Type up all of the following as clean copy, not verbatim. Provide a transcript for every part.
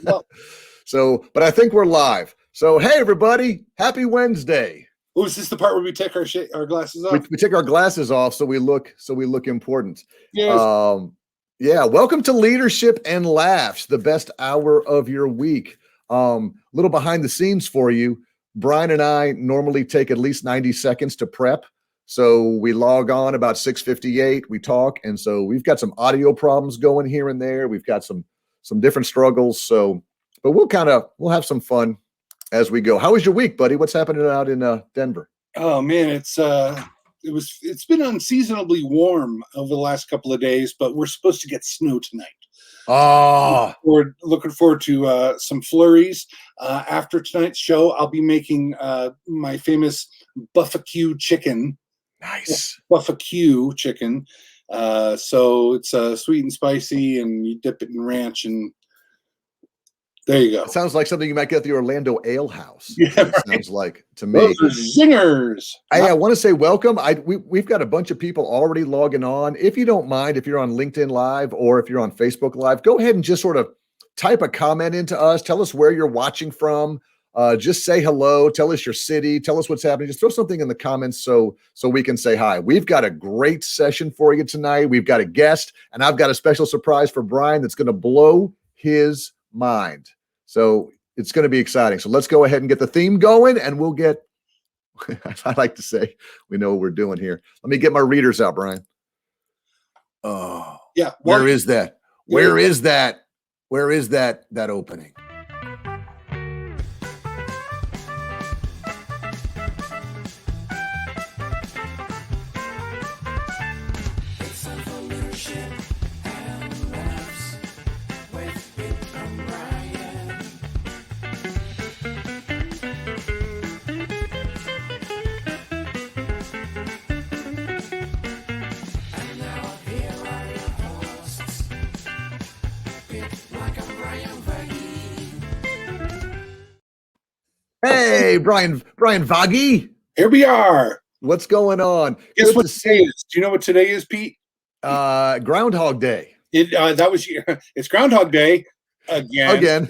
Well, So, but I think we're live. So, hey, everybody, happy Wednesday. oh, is this the part where we take our glasses off? We take our glasses off so we look important. Yes. Yeah, welcome to Leadership and Laughs, the best hour of your week. Little behind the scenes for you. Brian and I normally take at least 90 seconds to prep. So we log on about 6:58, we talk, and so we've got some audio problems going here and there. We've got some different struggles. So, but we'll have some fun as we go. How was your week, buddy? What's happening out in Denver? Oh man, it's been unseasonably warm over the last couple of days, but we're supposed to get snow tonight. Oh, We're looking forward to some flurries. After tonight's show, I'll be making my famous barbecue chicken. nice. Barbecue chicken. So it's sweet and spicy, and you dip it in ranch, and there you go. It sounds like something you might get at the Orlando Ale House. Yeah, It right. sounds like to me. Those are zingers. I want to say welcome. We've got a bunch of people already logging on. If you don't mind, if you're on LinkedIn Live or if you're on Facebook Live, go ahead and just sort of type a comment into us. Tell us where you're watching from. Just say hello. Tell us your city. Tell us what's happening. Just throw something in the comments so we can say hi. We've got a great session for you tonight. We've got a guest, and I've got a special surprise for Brian that's going to blow his mind. So it's going to be exciting. So let's go ahead and get the theme going, and we'll get, I like to say, we know what we're doing here. Let me get my readers out, Brian. Oh, Yeah. where is that? Where is that? Where is that opening? Hey, Brian Vaghi. Here we are. What's going on? Guess Good what to today is? Do you know what today is, Pete? Groundhog Day. It's Groundhog Day again.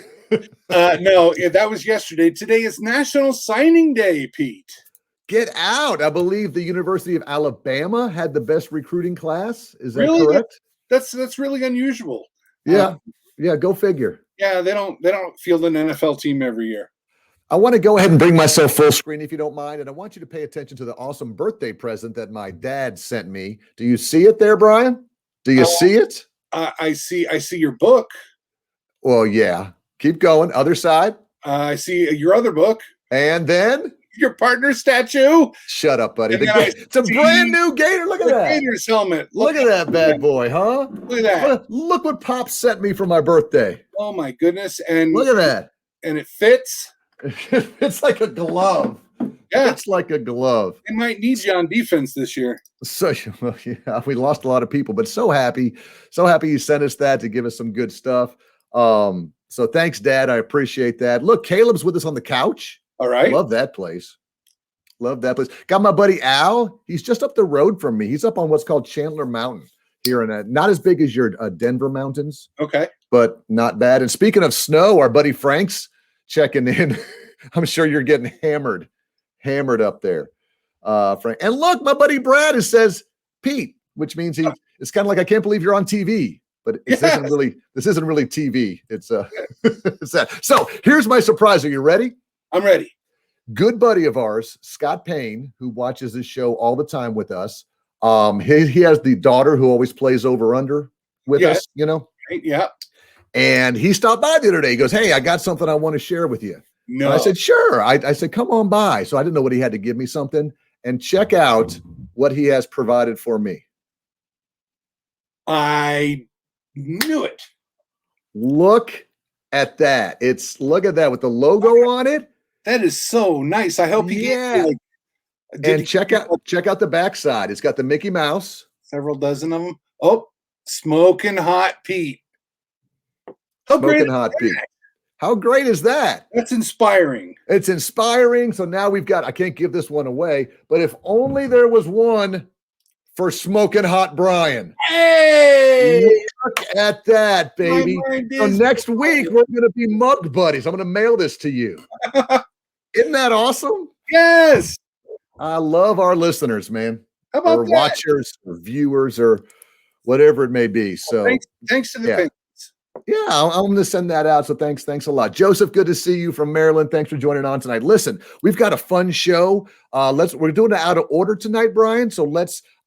No, that was yesterday. Today is National Signing Day, Pete. Get out. I believe the University of Alabama had the best recruiting class. Is that Really? correct? That's really unusual. Yeah. Yeah, go figure. Yeah, they don't field an NFL team every year. I want to go ahead and bring myself full screen if you don't mind, and I want you to pay attention to the awesome birthday present that my dad sent me. Do you see it there, Brian? Do you see it? I see your book. Well, yeah. Keep going. Other side. I see your other book. And then Your partner statue. shut up, buddy. And then I It's a brand new Gator. Look at The that. Gators helmet. Look at that bad boy, huh? Look at that. Look what Pop sent me for my birthday. Oh my goodness. And Look at that. And it fits. It's like a glove. Yeah. It's like a glove. They might need you on defense this year. So yeah, we lost a lot of people, but so happy you sent us that to give us some good stuff. So thanks, Dad. I appreciate that. Look, Caleb's with us on the couch. All right. Love that place. Love that place. Got my buddy Al. He's just up the road from me. He's up on what's called Chandler Mountain here in not as big as your Denver mountains, Okay. but not bad. And speaking of snow, our buddy Frank's checking in. I'm sure you're getting hammered up there, Frank. And look, my buddy Brad says Pete, which means it's kind of like, I can't believe you're on TV, but this isn't really TV. It's it's that. So here's my surprise. Are you ready? I'm ready. Good buddy of ours, Scott Payne, who watches this show all the time with us. He has the daughter who always plays over under with us, you know? Right, yeah. And he stopped by the other day. He goes, hey, I got something I want to share with you. No. And I said, sure. I said, come on by. So I didn't know what he had to give me something. And check out what he has provided for me. I knew it. Look at that. Look at that with the logo on it. That is so nice. I hope he and check out the backside. It's got the Mickey Mouse. Several dozen of them. Oh, Smoking Hot Pete. Smoking Hot Pete. How great is that? That's inspiring. It's inspiring. So now we've got, I can't give this one away, but if only there was one for Smoking Hot Brian. Hey! Look at that, baby. So next week, we're going to be mug buddies. I'm going to mail this to you. Isn't that awesome? Yes. I love our listeners, man. How about or that? Watchers or viewers or whatever it may be. So thanks to the penguins. Yeah, I'm going to send that out. So thanks a lot. Joseph, good to see you from Maryland. Thanks for joining on tonight. Listen, we've got a fun show. We're doing it out of order tonight, Brian. So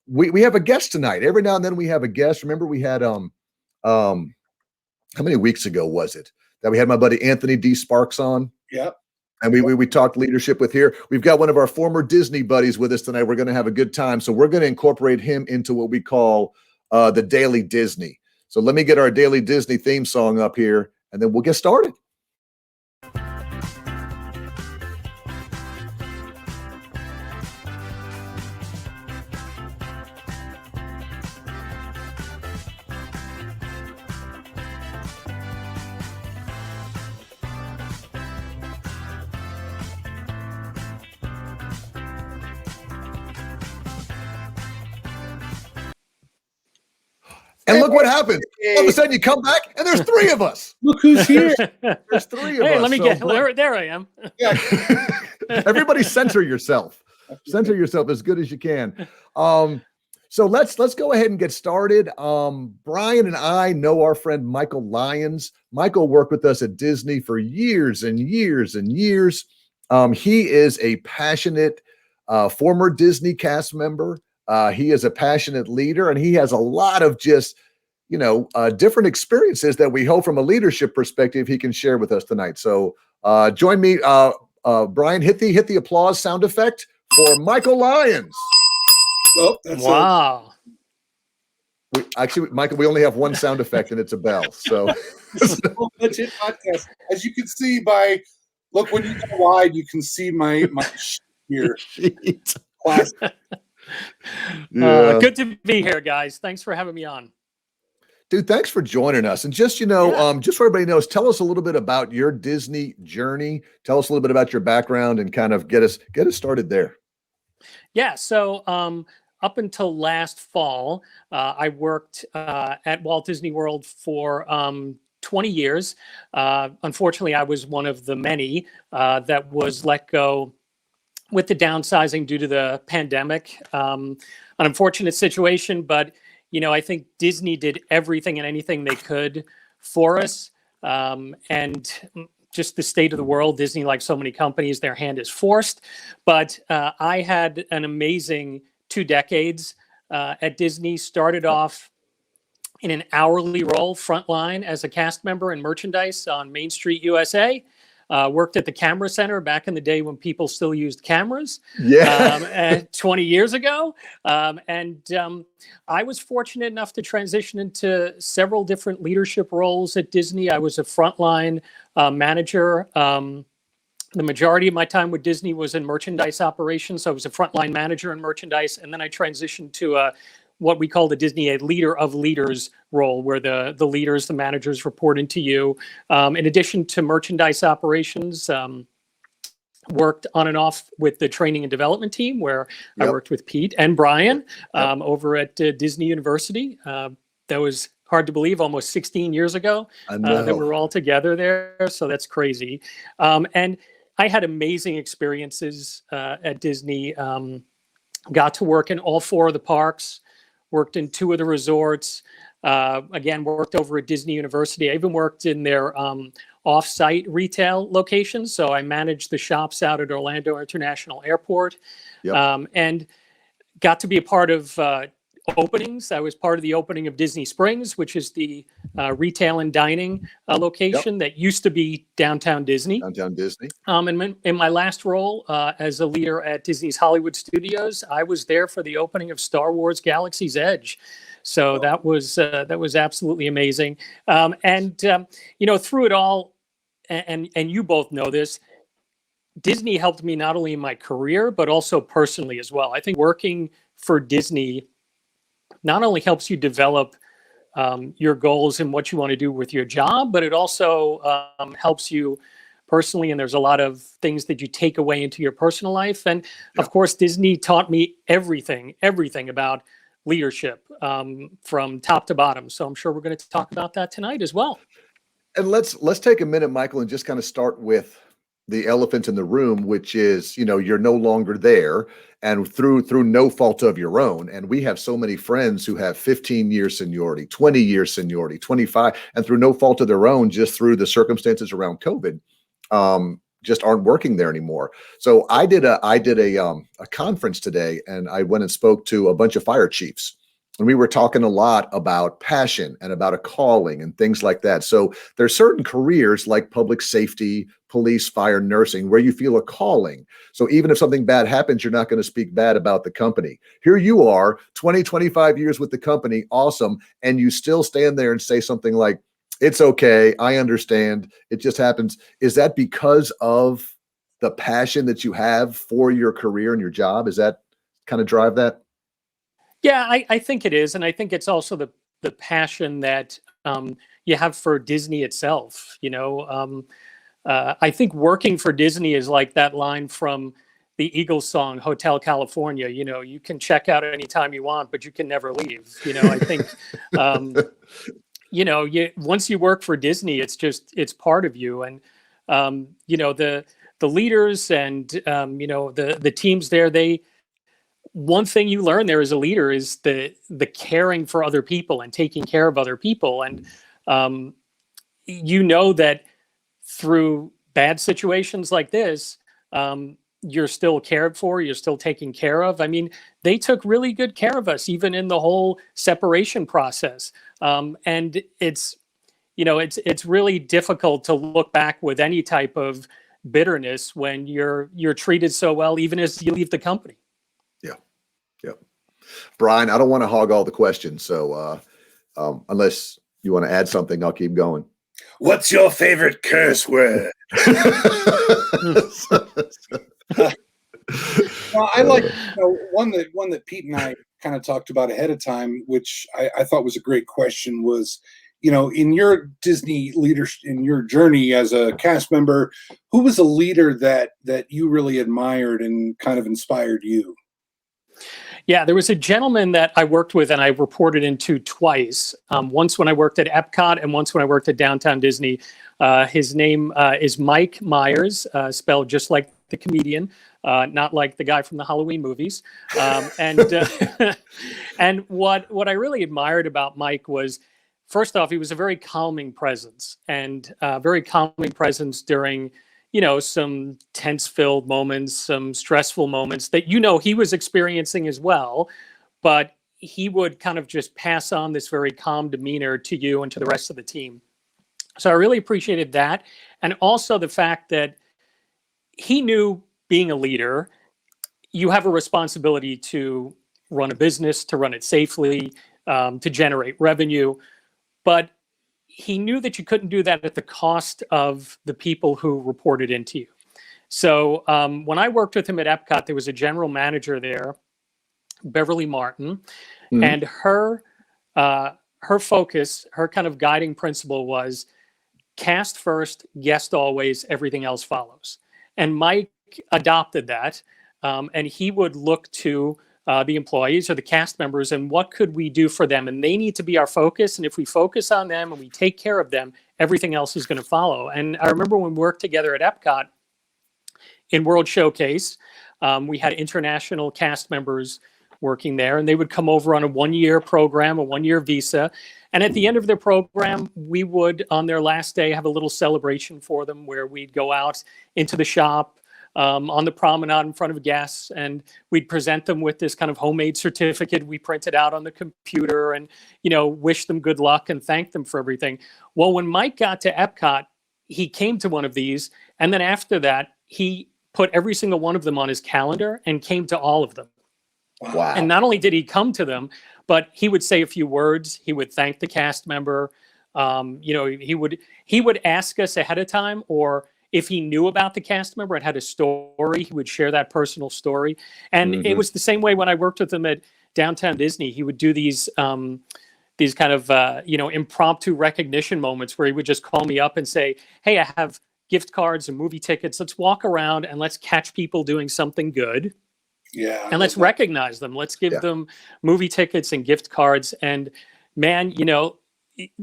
we have a guest tonight. Every now and then we have a guest. Remember we had how many weeks ago was it that we had my buddy Anthony D. Sparks on? Yep. And we talked leadership with here. We've got one of our former Disney buddies with us tonight. We're going to have a good time. So we're going to incorporate him into what we call the Daily Disney. So let me get our Daily Disney theme song up here, and then we'll get started. And look what happens. All of a sudden you come back and there's three of us. Look who's here. There's three of us. Hey, let me get there I am. Yeah. Everybody center yourself. Center yourself as good as you can. So let's go ahead and get started. Brian and I know our friend Michael Lyons. Michael worked with us at Disney for years and years and years. He is a passionate former Disney cast member. He is a passionate leader, and he has a lot of just, different experiences that we hope from a leadership perspective he can share with us tonight. So join me, Brian, hit the applause sound effect for Michael Lyons. Oh, wow. Michael, we only have one sound effect, and it's a bell. So legit podcast. As you can see when you go wide, you can see my here. Good to be here, guys. Thanks for having me on. Dude, thanks for joining us. And just, just so everybody knows, tell us a little bit about your Disney journey. Tell us a little bit about your background and kind of get us started there. Yeah. So up until last fall, I worked at Walt Disney World for 20 years. Unfortunately, I was one of the many that was let go with the downsizing due to the pandemic. An unfortunate situation, but I think Disney did everything and anything they could for us. And just the state of the world, Disney, like so many companies, their hand is forced. But I had an amazing 2 decades at Disney. Started off in an hourly role, frontline as a cast member in merchandise on Main Street, USA. Worked at the camera center back in the day when people still used cameras. 20 years ago. I was fortunate enough to transition into several different leadership roles at Disney. I was a frontline manager. The majority of my time with Disney was in merchandise operations. So I was a frontline manager in merchandise. And then I transitioned to what we call the Disney a leader of leaders role, where the leaders, the managers report into you. In addition to merchandise operations, worked on and off with the training and development team, where I worked with Pete and Brian over at Disney University. That was hard to believe, almost 16 years ago that we were all together there. So that's crazy. And I had amazing experiences at Disney. Got to work in all 4 of the parks. Worked in 2 of the resorts, again, worked over at Disney University. I even worked in their off-site retail locations. So I managed the shops out at Orlando International Airport and got to be a part of openings. I was part of the opening of Disney Springs, which is the retail and dining location that used to be downtown Disney. And in my last role as a leader at Disney's Hollywood Studios, I was there for the opening of Star Wars Galaxy's Edge. So that was absolutely amazing. Through it all, and you both know this, Disney helped me not only in my career, but also personally as well. I think working for Disney not only helps you develop your goals and what you want to do with your job, but it also helps you personally. And there's a lot of things that you take away into your personal life. And of course, Disney taught me everything about leadership from top to bottom. So I'm sure we're going to talk about that tonight as well. And let's take a minute, Michael, and just kind of start with the elephant in the room, which is, you're no longer there, and through no fault of your own. And we have so many friends who have 15 years seniority, 20 years seniority, 25, and through no fault of their own, just through the circumstances around COVID, just aren't working there anymore. So I did a conference today, and I went and spoke to a bunch of fire chiefs. And we were talking a lot about passion and about a calling and things like that. So there's certain careers like public safety, police, fire, nursing, where you feel a calling. So even if something bad happens, you're not going to speak bad about the company. Here you are, 20, 25 years with the company, awesome. And you still stand there and say something like, it's okay, I understand, it just happens. Is that because of the passion that you have for your career and your job? Is that kind of drive that? Yeah, I think it is. And I think it's also the passion that you have for Disney itself. I think working for Disney is like that line from the Eagles song, Hotel California. You can check out anytime you want, but you can never leave. I think, once you work for Disney, it's part of you. And, the leaders and, the teams there, one thing you learn there as a leader is the caring for other people and taking care of other people. And that through bad situations like this, you're still cared for, you're still taken care of. I mean, they took really good care of us, even in the whole separation process. And it's really difficult to look back with any type of bitterness when you're treated so well, even as you leave the company. Yep. Brian, I don't want to hog all the questions. So unless you want to add something, I'll keep going. What's your favorite curse word? Well, I like one that Pete and I kind of talked about ahead of time, which I thought was a great question, was, in your Disney leadership, in your journey as a cast member, who was a leader that you really admired and kind of inspired you? Yeah, there was a gentleman that I worked with and I reported into twice. Once when I worked at Epcot and once when I worked at Downtown Disney. His name is Mike Myers, spelled just like the comedian, not like the guy from the Halloween movies. And what I really admired about Mike was, first off, he was a very calming presence, and very calming presence during some tense-filled moments, some stressful moments that he was experiencing as well, but he would kind of just pass on this very calm demeanor to you and to the rest of the team. So I really appreciated that, and also the fact that he knew, being a leader, you have a responsibility to run a business, to run it safely, to generate revenue, but he knew that you couldn't do that at the cost of the people who reported into you. So when I worked with him at Epcot, there was a general manager there, Beverly Martin, and her focus, her kind of guiding principle was cast first, guest always, everything else follows. And Mike adopted that, and he would look to the employees or the cast members and what could we do for them, and they need to be our focus, and if we focus on them and we take care of them, everything else is going to follow. And I remember when we worked together at Epcot in World Showcase, we had international cast members working there, and they would come over on a one-year program, a one-year visa, and at the end of their program, we would, on their last day, have a little celebration for them where we'd go out into the shop, on the promenade in front of guests, and we'd present them with this kind of homemade certificate we printed out on the computer and, wish them good luck and thank them for everything. Well, when Mike got to Epcot, he came to one of these, and then after that, he put every single one of them on his calendar and came to all of them. Wow. And not only did he come to them, but he would say a few words. He would thank the cast member. He would ask us ahead of time, or if he knew about the cast member and had a story, he would share that personal story. And it was the same way when I worked with him at Downtown Disney. He would do these kind of, impromptu recognition moments where he would just call me up and say, hey, I have gift cards and movie tickets. Let's walk around and let's catch people doing something good. Yeah. And let's recognize them. Let's give them movie tickets and gift cards. And man,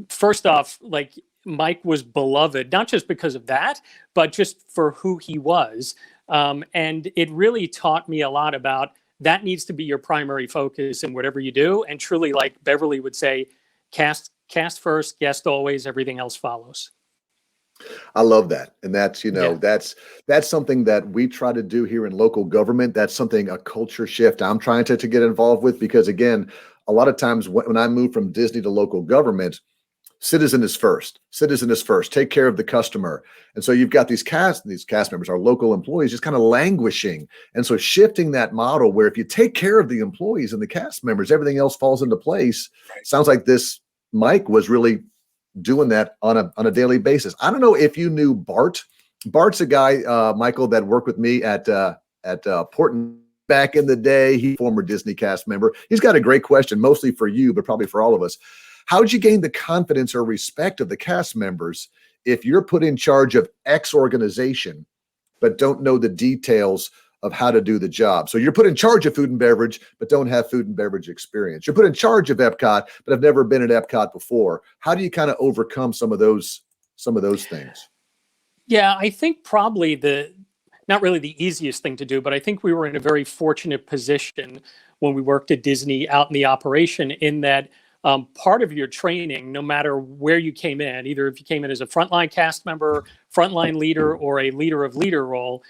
first off, like Mike was beloved, not just because of that, but just for who he was. And it really taught me a lot about that needs to be your primary focus in whatever you do. And truly, like Beverly would say, cast first, guest always, everything else follows. I love that. And that's, that's something that we try to do here in local government. That's something, a culture shift I'm trying to get involved with, because again, a lot of times when I move from Disney to local government, citizen is first, take care of the customer. And so you've got these cast members, our local employees, just kind of languishing. And so shifting that model where if you take care of the employees and the cast members, everything else falls into place. Sounds like this Mike was really doing that on a daily basis. I don't know if you knew Bart. Bart's a guy, Michael, that worked with me at Portland back in the day. He's a former Disney cast member. He's got a great question, mostly for you, but probably for all of us. How'd you gain the confidence or respect of the cast members if you're put in charge of X organization, but don't know the details of how to do the job? So you're put in charge of food and beverage, but don't have food and beverage experience. You're put in charge of Epcot, but have never been at Epcot before. How do you kind of overcome some of those things? Yeah, I think probably not really the easiest thing to do, but I think we were in a very fortunate position when we worked at Disney out in the operation, in that part of your training, no matter where you came in, either if you came in as a frontline cast member, frontline leader, or a leader of leader role,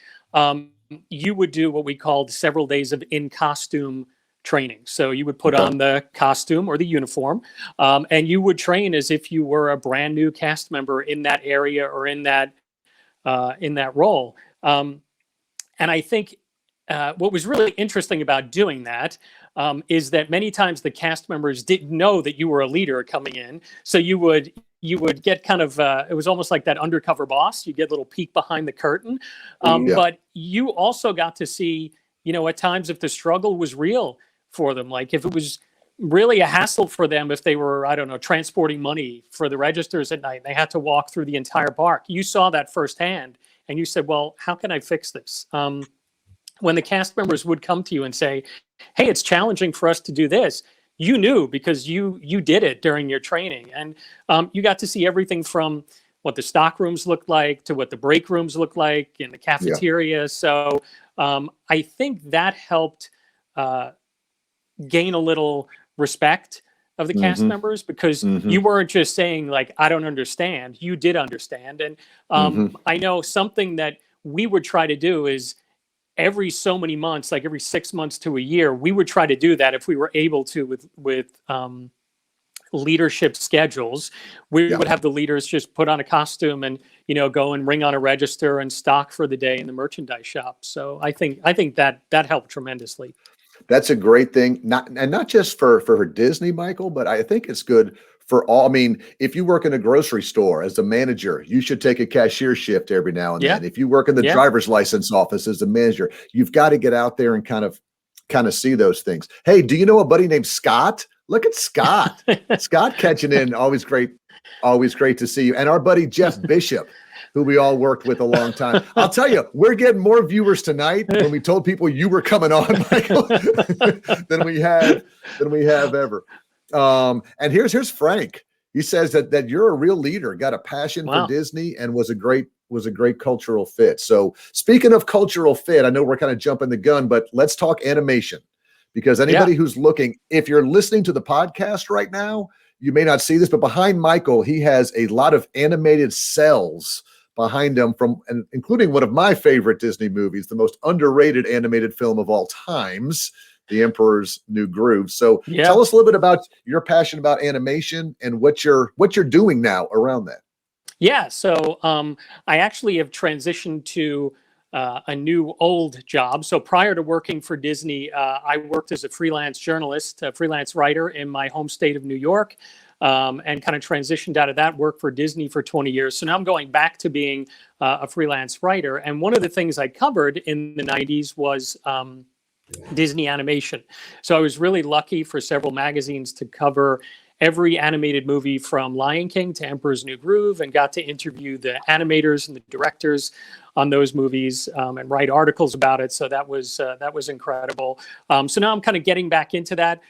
you would do what we called several days of in-costume training. So you would put on the costume or the uniform, and you would train as if you were a brand new cast member in that area or in that role. And I think what was really interesting about doing that is that many times the cast members didn't know that you were a leader coming in. So you would get kind of, it was almost like that undercover boss. You get a little peek behind the curtain. But you also got to see, at times if the struggle was real for them, like if it was really a hassle for them, if they were, I don't know, transporting money for the registers at night, they had to walk through the entire park. You saw that firsthand and you said, well, how can I fix this? When the cast members would come to you and say, hey, it's challenging for us to do this, you knew because you did it during your training. And you got to see everything from what the stock rooms looked like to what the break rooms looked like in the cafeteria. Yeah. So I think that helped gain a little respect of the cast members, because you weren't just saying like, I don't understand. You did understand. And I know something that we would try to do is every so many months, like every 6 months to a year, we would try to do that if we were able to with leadership schedules. We would have the leaders just put on a costume and, go and ring on a register and stock for the day in the merchandise shop. So I think that helped tremendously. That's a great thing. Not just for Disney, Michael, but I think it's good for all. I mean, if you work in a grocery store as a manager, you should take a cashier shift every now and then. If you work in the driver's license office as a manager, you've got to get out there and kind of see those things. Hey, do you know a buddy named Scott? Look at Scott. Scott catching in. Always great to see you. And our buddy Jeff Bishop, who we all worked with a long time. I'll tell you, we're getting more viewers tonight when we told people you were coming on, Michael, than we have ever. And here's Frank. He says that you're a real leader, got a passion for Disney, and was a great cultural fit. So speaking of cultural fit, I know we're kind of jumping the gun, but let's talk animation, because anybody who's looking, if you're listening to the podcast right now, you may not see this, but behind Michael, he has a lot of animated cells behind him, including one of my favorite Disney movies, the most underrated animated film of all times, The Emperor's New Groove. So tell us a little bit about your passion about animation and what you're doing now around that. Yeah. So I actually have transitioned to a new old job. So prior to working for Disney, I worked as a freelance journalist, a freelance writer in my home state of New York. And kind of transitioned out of that work for Disney for 20 years. So now I'm going back to being a freelance writer. And one of the things I covered in the 90s was Disney animation. So I was really lucky for several magazines to cover every animated movie from Lion King to Emperor's New Groove, and got to interview the animators and the directors on those movies, and write articles about it. So that was incredible. So now I'm kind of getting back into that.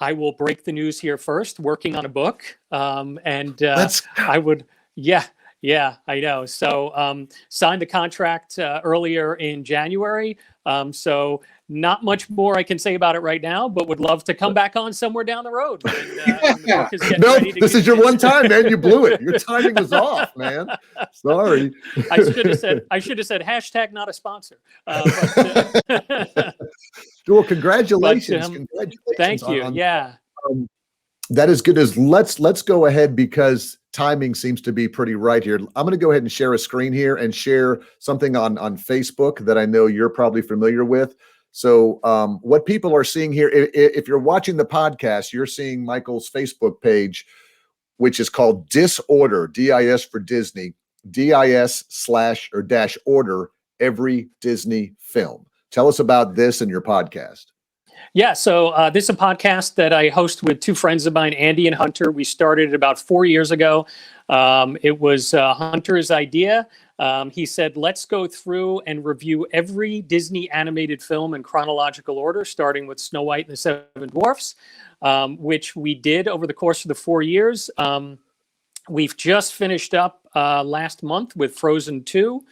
I will break the news here first, working on a book. I would, yeah, I know. So signed the contract earlier in January. So not much more I can say about it right now, but would love to come back on somewhere down the road. When the book is getting ready to this is your one time, man. You blew it. Your timing was off, man. Sorry. I should have said hashtag not a sponsor. Well, congratulations. Congratulations. Thank you. That is good as let's go ahead, because timing seems to be pretty right here. I'm going to go ahead and share a screen here and share something on Facebook that I know you're probably familiar with. So what people are seeing here, if you're watching the podcast, you're seeing Michael's Facebook page, which is called Disorder, DIS for Disney, DIS/order every Disney film. Tell us about this and your podcast. Yeah, so this is a podcast that I host with two friends of mine, Andy and Hunter. We started it about 4 years ago. It was Hunter's idea. He said, let's go through and review every Disney animated film in chronological order, starting with Snow White and the Seven Dwarfs, which we did over the course of the 4 years. We've just finished up last month with Frozen 2.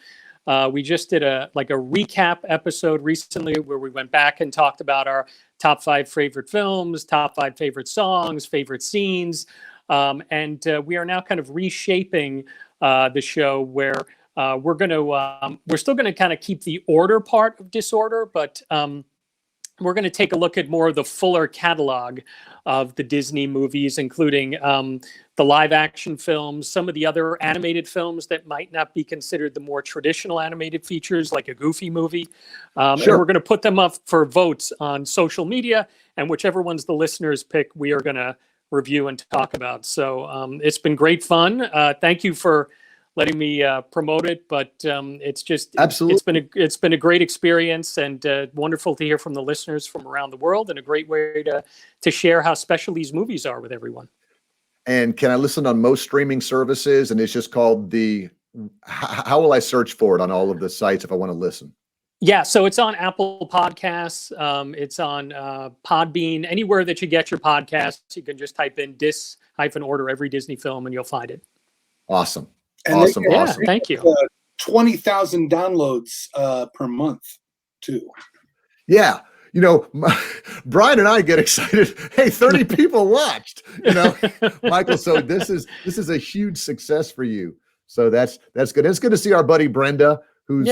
We just did a recap episode recently where we went back and talked about our top 5 favorite films, top 5 favorite songs, favorite scenes. And we are now kind of reshaping the show where we're still going to kind of keep the order part of Disorder, but we're going to take a look at more of the fuller catalog of the Disney movies, including the live action films, some of the other animated films that might not be considered the more traditional animated features, like a Goofy movie. Sure. And we're going to put them up for votes on social media, and whichever ones the listeners pick, we are going to review and talk about. So it's been great fun. Thank you for letting me promote it, but it's just absolutely it's been a great experience, and wonderful to hear from the listeners from around the world, and a great way to share how special these movies are with everyone. And can I listen on most streaming services? And it's just called how will I search for it on all of the sites if I want to listen? Yeah, so it's on Apple Podcasts. It's on Podbean. Anywhere that you get your podcasts, you can just type in Dis-order every Disney film, and you'll find it. Awesome. And awesome. Yeah, thank you. 20,000 downloads per month too. Yeah. Brian and I get excited. Hey, 30 people watched, Michael. So this is a huge success for you. So that's good. It's good to see our buddy Brenda, who's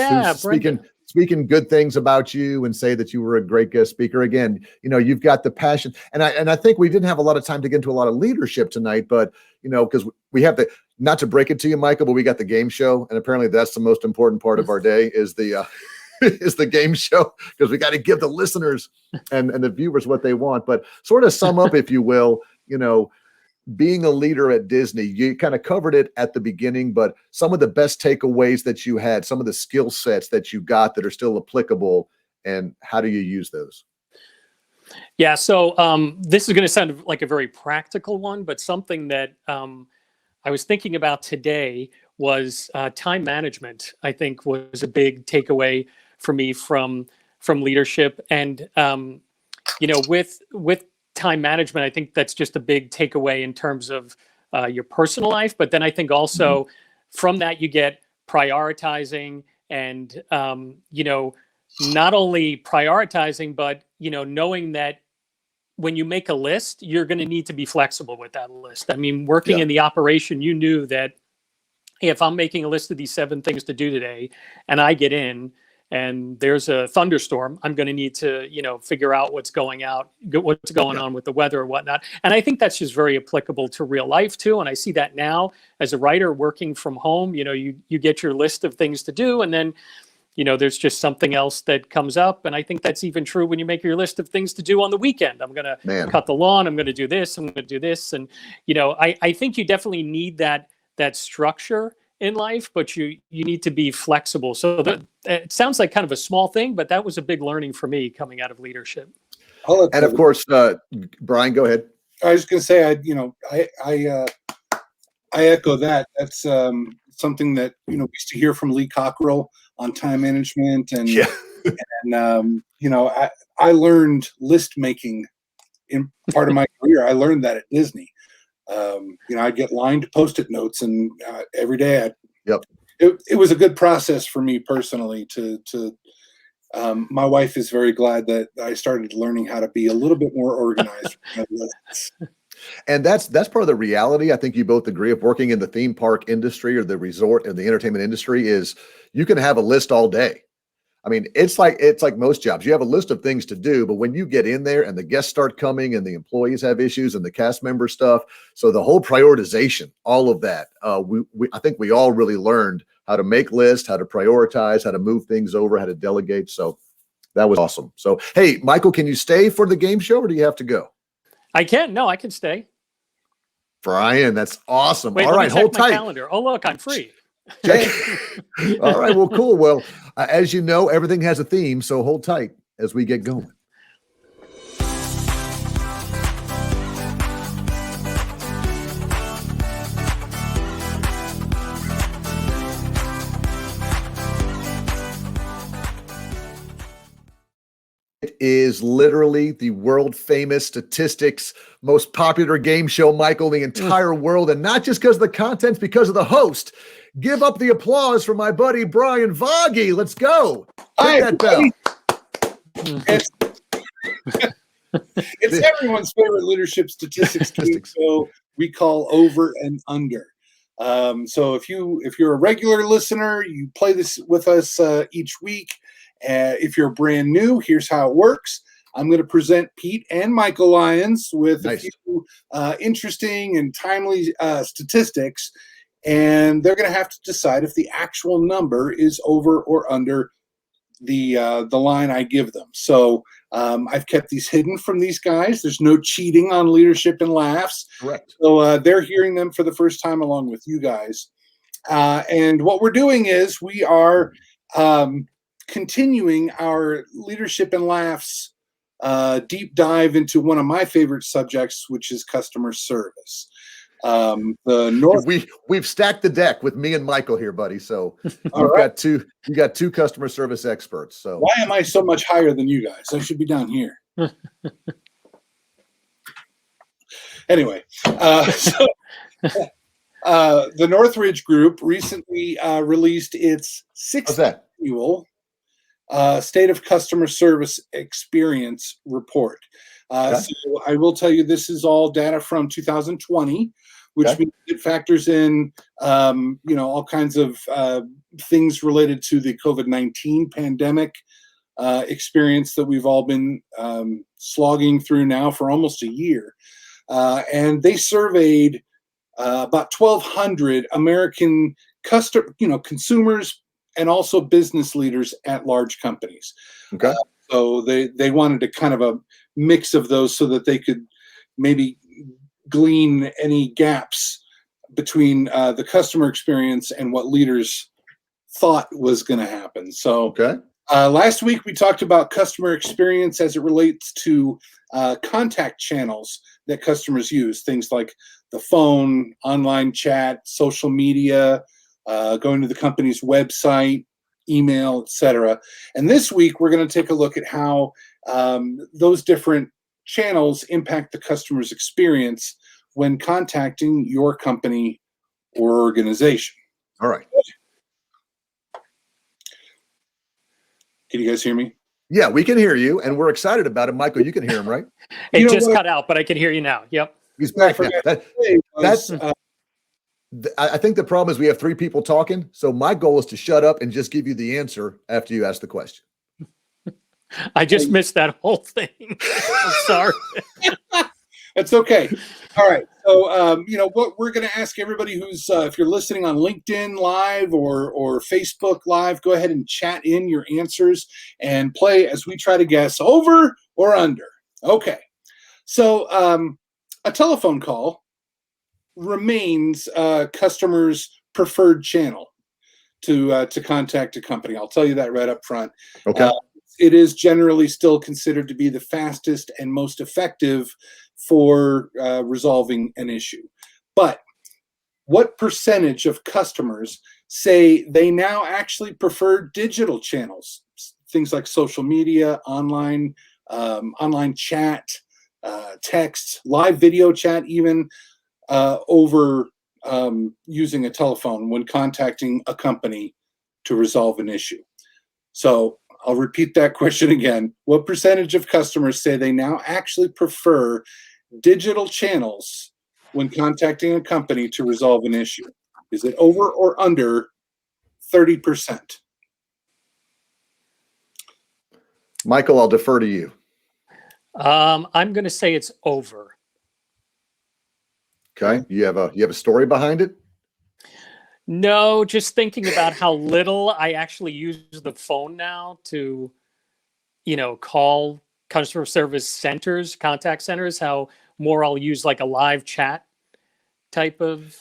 speaking good things about you and say that you were a great guest speaker. Again, you've got the passion, and I think we didn't have a lot of time to get into a lot of leadership tonight, but because we have not to break it to you, Michael, but we got the game show, and apparently that's the most important part of our day is the game show, because we got to give the listeners and the viewers what they want. But sort of sum up, if you will, being a leader at Disney, you kind of covered it at the beginning, but some of the best takeaways that you had, some of the skill sets that you got that are still applicable, and how do you use those? Yeah, so this is going to sound like a very practical one, but something that I was thinking about today was time management. I think was a big takeaway for me from leadership, and with time management, I think that's just a big takeaway in terms of your personal life. But then I think also from that you get prioritizing, and not only prioritizing, but knowing that when you make a list, you're going to need to be flexible with that list. I mean, working in the operation, you knew that if I'm making a list of these 7 things to do today, and I get in and there's a thunderstorm, I'm going to need to, figure out what's going on with the weather or whatnot. And I think that's just very applicable to real life too. And I see that now as a writer working from home. You get your list of things to do, and then there's just something else that comes up. And I think that's even true when you make your list of things to do on the weekend. I'm going to cut the lawn. I'm going to do this. I'm going to do this. And, I think you definitely need that structure in life, but you need to be flexible. So it sounds like kind of a small thing, but that was a big learning for me coming out of leadership. And of course, Brian, go ahead. I was going to say, I echo that. That's something that we used to hear from Lee Cockrell on time management, and I learned list making in part of my career. I learned that at Disney. I'd get lined Post-it notes, and every day it was a good process for me personally to my wife is very glad that I started learning how to be a little bit more organized with my lists. And that's part of the reality. I think you both agree of working in the theme park industry or the resort and the entertainment industry is you can have a list all day. I mean, it's like most jobs. You have a list of things to do, but when you get in there and the guests start coming and the employees have issues and the cast member stuff, so the whole prioritization, all of that, I think we all really learned how to make lists, how to prioritize, how to move things over, how to delegate. So that was awesome. So, hey, Michael, can you stay for the game show or do you have to go? I can. No, I can stay. Brian, that's awesome. Wait, all right, hold tight. Calendar. Oh, look, I'm free. All right, well, cool. Well, as you know, everything has a theme, so hold tight as we get going. It is literally the world famous statistics, most popular game show, Michael, in the entire world. And not just because of the contents, because of the host. Give up the applause for my buddy, Brian Voggy. Let's go. Hit that bell. It's everyone's favorite leadership statistics game show we call Over and Under. So if you're a regular listener, you play this with us each week. If you're brand new, here's how it works. I'm going to present Pete and Michael Lyons with a few interesting and timely statistics, and they're going to have to decide if the actual number is over or under the line I give them. So I've kept these hidden from these guys. There's no cheating on Leadership and Laughs. Correct. So they're hearing them for the first time along with you guys. And what we're doing is we are continuing our Leadership and Laughs deep dive into one of my favorite subjects, which is customer service. We've stacked the deck with me and Michael here, buddy. So you got two customer service experts. So why am I so much higher than you guys? I should be down here. Anyway, the Northridge Group recently released its sixth annual State of Customer Service Experience report. So I will tell you, this is all data from 2020, which means it factors in, all kinds of things related to the COVID-19 pandemic experience that we've all been slogging through now for almost a year. And they surveyed about 1,200 American consumers and also business leaders at large companies. Okay. So they wanted to kind of a mix of those so that they could maybe glean any gaps between the customer experience and what leaders thought was going to happen. So last week we talked about customer experience as it relates to contact channels that customers use, things like the phone, online chat, social media, going to the company's website, email, etc. And this week, we're going to take a look at how those different channels impact the customer's experience when contacting your company or organization. All right. Can you guys hear me? Yeah, we can hear you, and we're excited about it. Michael, you can hear him, right? It just cut out, but I can hear you now. Yep. He's back. I think the problem is we have three people talking. So my goal is to shut up and just give you the answer after you ask the question. I just missed that whole thing. I'm sorry. That's okay. All right. So, what we're going to ask everybody who's, if you're listening on LinkedIn Live or Facebook Live, go ahead and chat in your answers and play as we try to guess over or under. Okay. So, a telephone call remains customers' preferred channel to contact a company. I'll tell you that right up front. Okay. is generally still considered to be the fastest and most effective for resolving an issue. But what percentage of customers say they now actually prefer digital channels, things like social media, online chat, text, live video chat, even over using a telephone when contacting a company to resolve an issue? So I'll repeat that question again. What percentage of customers say they now actually prefer digital channels when contacting a company to resolve an issue? Is it over or under 30%? Michael, I'll defer to you. I'm going to say it's over. Okay. You have a story behind it? No, just thinking about how little I actually use the phone now to, call customer service centers, contact centers, how more I'll use like a live chat type of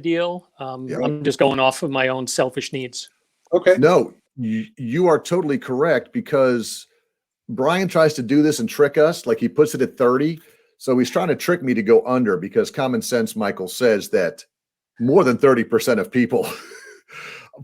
deal. Yeah. I'm just going off of my own selfish needs. Okay. No, you are totally correct, because Brian tries to do this and trick us. Like, he puts it at 30. So he's trying to trick me to go under, because common sense, Michael, says that more than 30% of people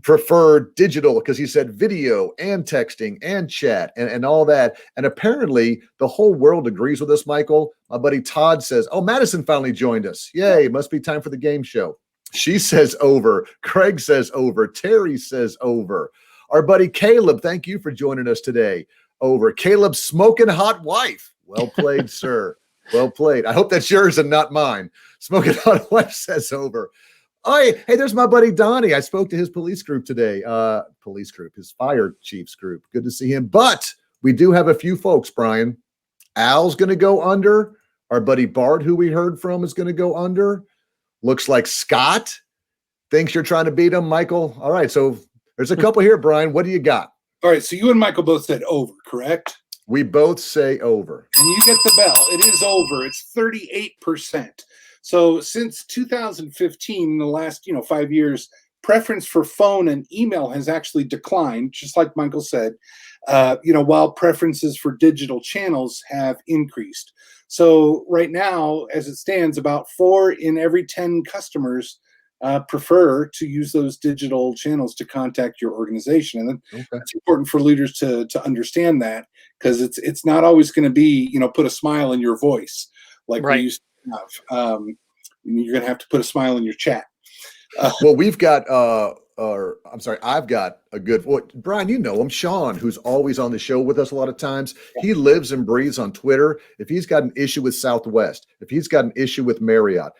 prefer digital, because he said video and texting and chat and all that. And apparently the whole world agrees with us, Michael. My buddy Todd says, oh, Madison finally joined us. Yay, must be time for the game show. She says over. Craig says over. Terry says over. Our buddy Caleb, thank you for joining us today. Over. Caleb's smoking hot wife. Well played, sir. Well played. I hope that's yours and not mine. Smoking hot wife says over. Oh, hey, there's my buddy Donnie. I spoke to his police group today. His fire chiefs group. Good to see him. But we do have a few folks, Brian. Al's going to go under. Our buddy Bart, who we heard from, is going to go under. Looks like Scott thinks you're trying to beat him, Michael. All right, so there's a couple here, Brian. What do you got? All right, so you and Michael both said over, correct? We both say over. And you get the bell. It is over. It's 38%. So since 2015, in the last 5 years, preference for phone and email has actually declined, just like Michael said, while preferences for digital channels have increased. So right now, as it stands, about 4 in every 10 customers prefer to use those digital channels to contact your organization. And it's important for leaders to understand that, because it's not always going to be, put a smile in your voice like we used to have. You're going to have to put a smile in your chat. Well, we've got, I've got a good, Brian, you know him, Sean, who's always on the show with us a lot of times. Yeah. He lives and breathes on Twitter. If he's got an issue with Southwest, if he's got an issue with Marriott,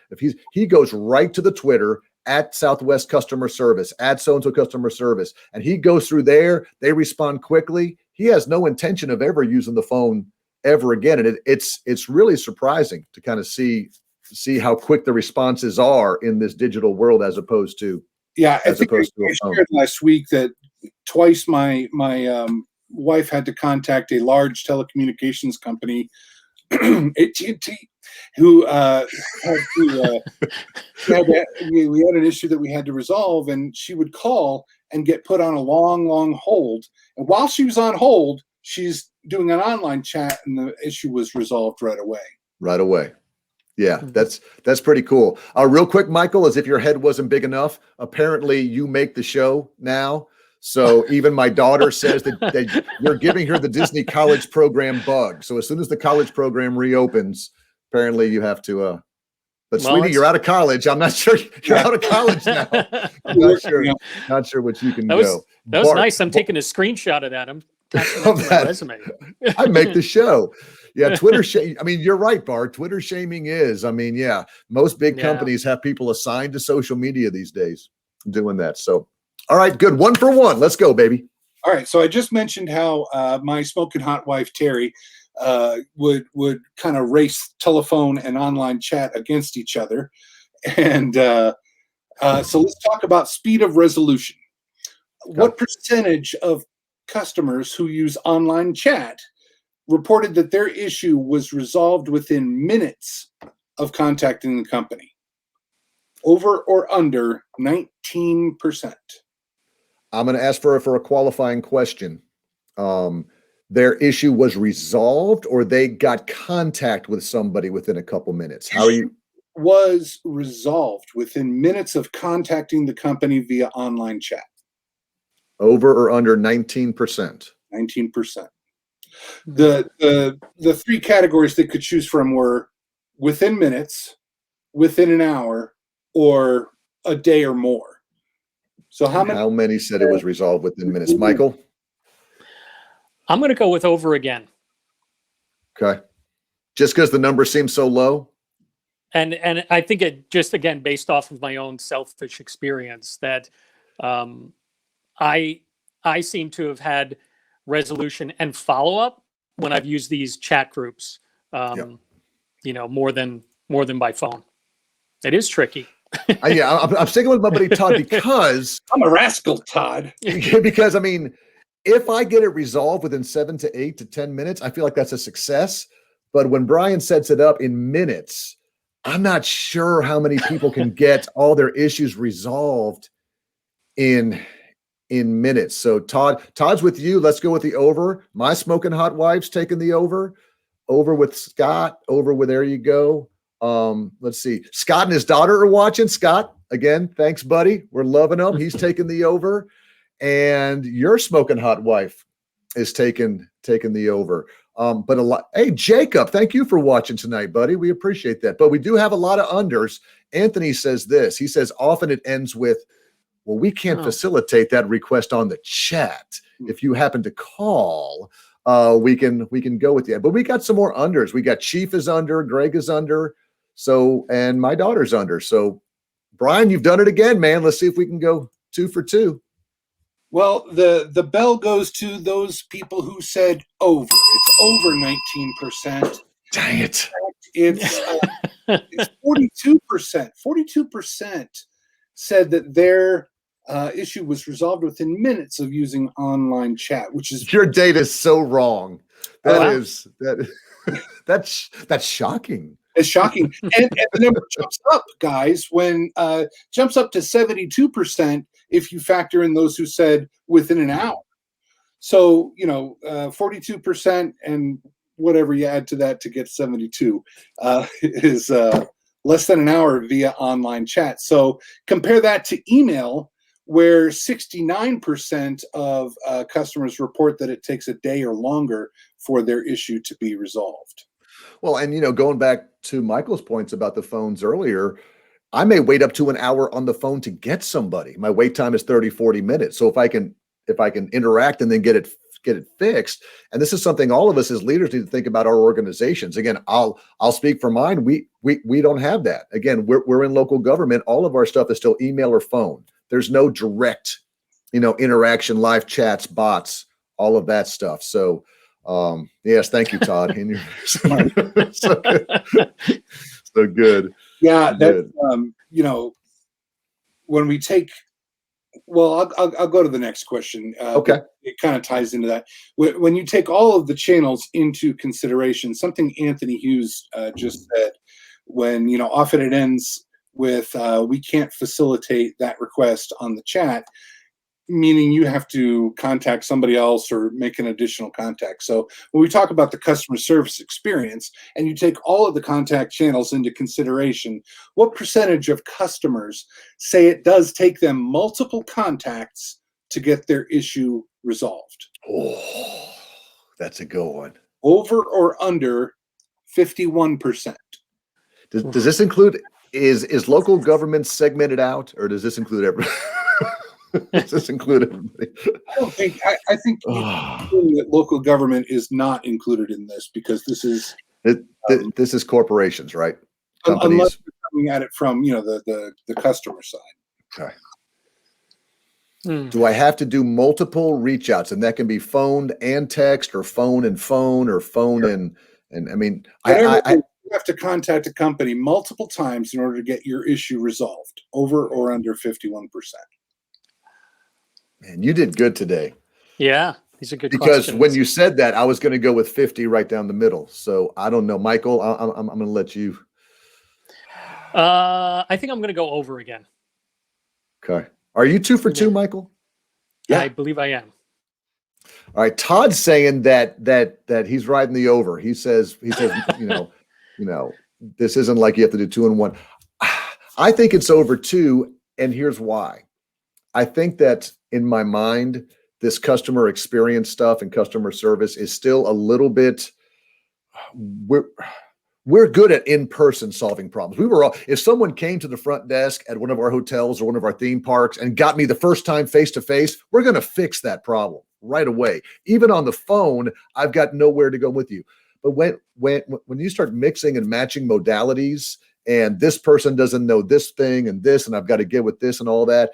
he goes right to the Twitter at Southwest customer service, at so-and-so customer service, and he goes through there. They respond quickly. He has no intention of ever using the phone ever again. And it's really surprising to kind of see how quick the responses are in this digital world, as opposed to I shared last week that twice my wife had to contact a large telecommunications company, AT&T, who we had an issue that we had to resolve, and she would call and get put on a long hold. And while she was on hold, she's doing an online chat, and the issue was resolved right away. Right away. Yeah, that's pretty cool. Real quick, Michael, as if your head wasn't big enough, apparently you make the show now. So even my daughter says that you're giving her the Disney college program bug. So as soon as the college program reopens, apparently you have to, but sweetie, you're out of college. I'm not sure you're out of college now. I'm not sure what you can go. That was nice. I'm taking a screenshot of that. I'm attaching that to my resume. I make the show. Yeah, Twitter shame. I mean, you're right, Bart. Twitter shaming is. I mean, yeah, most big companies have people assigned to social media these days doing that. So, all right, good. 1 for 1. Let's go, baby. All right. So I just mentioned how my smoking hot wife Terry would kind of race telephone and online chat against each other, and so let's talk about speed of resolution. Okay. What percentage of customers who use online chat reported that their issue was resolved within minutes of contacting the company? Over or under 19%? I'm going to ask for a qualifying question. their issue was resolved or they got contact with somebody within a couple minutes? How are you? Was resolved within minutes of contacting the company via online chat. Over or under 19%? 19%. The three categories they could choose from were within minutes, within an hour, or a day or more. So how many said it was resolved within minutes? Michael? I'm going to go with over again. Okay. Just because the number seems so low? And I think it just, again, based off of my own selfish experience, that I seem to have had resolution and follow-up when I've used these chat groups, more than by phone. It is tricky. Yeah, I'm sticking with my buddy Todd because I'm a rascal, Todd. Because I mean, if I get it resolved within 7 to 8 to 10 minutes, I feel like that's a success. But when Brian sets it up in minutes, I'm not sure how many people can get all their issues resolved in minutes. So Todd's with you. Let's go with the over. My smoking hot wife's taking the over. Over with Scott. Over with, there you go. Let's see. Scott and his daughter are watching. Scott, again, thanks, buddy. We're loving him. He's taking the over. And your smoking hot wife is taking the over. But a lot. Hey, Jacob, thank you for watching tonight, buddy. We appreciate that. But we do have a lot of unders. Anthony says this. He says often it ends with, well, we can't facilitate that request on the chat. If you happen to call, we can go with that. But we got some more unders. We got Chief is under, Greg is under, and my daughter's under. So Brian, you've done it again, man. Let's see if we can go 2 for 2. Well, the bell goes to those people who said over. It's over 19%. Dang it. It's 42%. 42% said that their issue was resolved within minutes of using online chat, which is your data is so wrong. That's shocking. It's shocking. And the number jumps up, guys, when jumps up to 72% if you factor in those who said within an hour. So, 42% and whatever you add to that to get 72 is less than an hour via online chat. So compare that to email, where 69% of customers report that it takes a day or longer for their issue to be resolved. Well, and going back to Michael's points about the phones earlier, I may wait up to an hour on the phone to get somebody. My wait time is 30, 40 minutes. So if I can interact and then get it fixed, and this is something all of us as leaders need to think about our organizations. Again, I'll speak for mine. We don't have that. Again, we're in local government. All of our stuff is still email or phone. There's no direct, interaction, live chats, bots, all of that stuff. So, yes, thank you, Todd. So good. So good. Yeah, that's when we take. Well, I'll go to the next question. Okay. It kind of ties into that. When you take all of the channels into consideration, something Anthony Hughes just said, when often it ends with we can't facilitate that request on the chat, meaning you have to contact somebody else or make an additional contact. So when we talk about the customer service experience and you take all of the contact channels into consideration, what percentage of customers say it does take them multiple contacts to get their issue resolved? Oh, that's a good one. Over or under 51%. Does this include, is local government segmented out, or does this include everybody? Does this include everybody? I don't think. I think that local government is not included in this because this is this is corporations, right? Companies. Unless you're coming at it from the customer side. Okay. Do I have to do multiple reach outs, and that can be phone and text, or phone and phone, or phone and I mean, you have to contact a company multiple times in order to get your issue resolved. Over or under 51%. Man, you did good today. Yeah, these are good because questions. when you said that, I was going to go with 50 right down the middle. So I don't know, Michael. I'm going to let you. I think I'm going to go over again. Okay. Are you 2 for 2, Michael? Yeah, I believe I am. All right, Todd's saying that he's riding the over. He says, this isn't like you have to do 2 and 1. I think it's over 2, and here's why. I think that in my mind, this customer experience stuff and customer service is still a little bit. We're good at in-person solving problems. If someone came to the front desk at one of our hotels or one of our theme parks and got me the first time face-to-face, we're going to fix that problem right away. Even on the phone, I've got nowhere to go with you. But when you start mixing and matching modalities, and this person doesn't know this thing and this, and I've got to get with this and all that,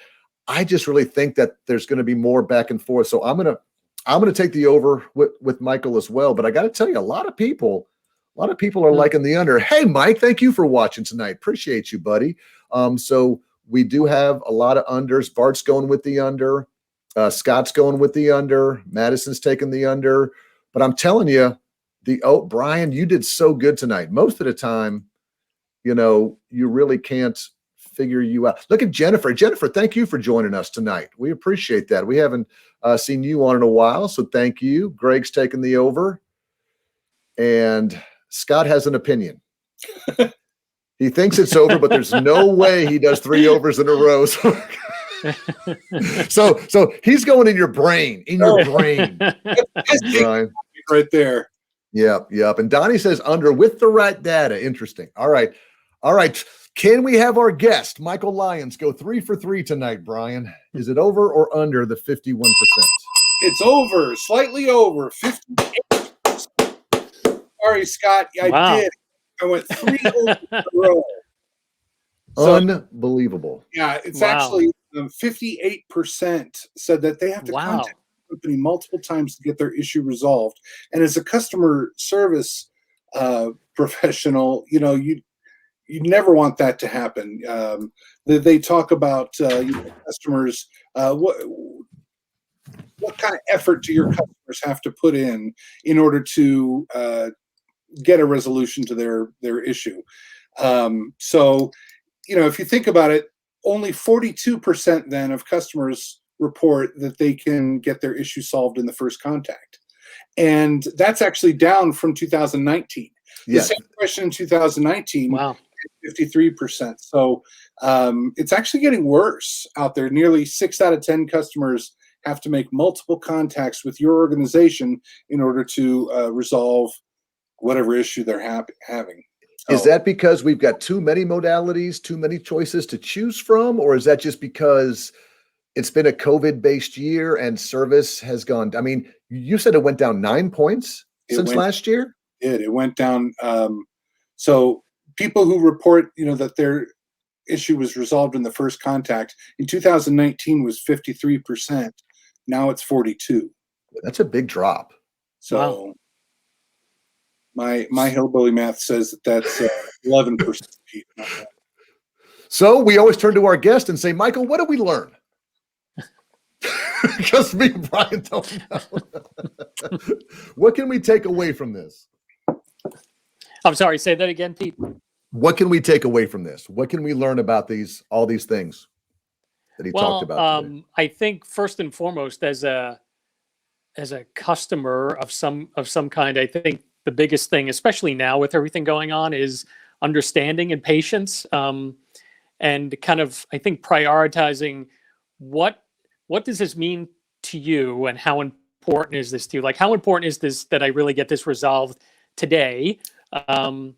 I just really think that there's going to be more back and forth. So I'm gonna take the over with Michael as well. But I got to tell you, a lot of people are liking the under. Hey, Mike, thank you for watching tonight. Appreciate you, buddy. So we do have a lot of unders. Bart's going with the under. Scott's going with the under. Madison's taking the under. But I'm telling you, Brian, you did so good tonight. Most of the time, you really can't figure you out. Look at Jennifer. Jennifer, thank you for joining us tonight. We appreciate that. We haven't seen you on in a while, so thank you. Greg's taking the over. And Scott has an opinion. He thinks it's over, but there's no way he does 3 overs in a row. So he's going in your brain, Brian. Right there. Yep. And Donnie says under with the right data. Interesting. All right. Can we have our guest, Michael Lyons, go 3 for 3 tonight, Brian? Is it over or under the 51%? It's over, slightly over, 58%. Sorry, Scott. I did. I went 3 overs in a row. So, unbelievable. Yeah, it's actually 58% said that they have to contact the company multiple times to get their issue resolved. And as a customer service professional, you never want that to happen. They talk about customers. What kind of effort do your customers have to put in order to get a resolution to their issue? So, if you think about it, only 42% then of customers report that they can get their issue solved in the first contact. And that's actually down from 2019. Yes. The same question in 2019. Wow. 53%. So it's actually getting worse out there. Nearly 6 out of 10 customers have to make multiple contacts with your organization in order to resolve whatever issue they're having. So, is that because we've got too many modalities, too many choices to choose from, or is that just because it's been a COVID-based year and service has gone? I mean, you said it went down 9 points since last year? It went down. So people who report, that their issue was resolved in the first contact in 2019 was 53%. Now it's 42. That's a big drop. So my hillbilly math says that's 11%. So we always turn to our guest and say, Michael, what did we learn? Because me and Brian don't know. What can we take away from this? I'm sorry, say that again, Pete. What can we take away from this? What can we learn about all these things that he talked about today? I think first and foremost, as a customer of some kind, I think the biggest thing, especially now with everything going on, is understanding and patience, and kind of, I think, prioritizing what does this mean to you, and how important is this to you? Like, how important is this that I really get this resolved today? And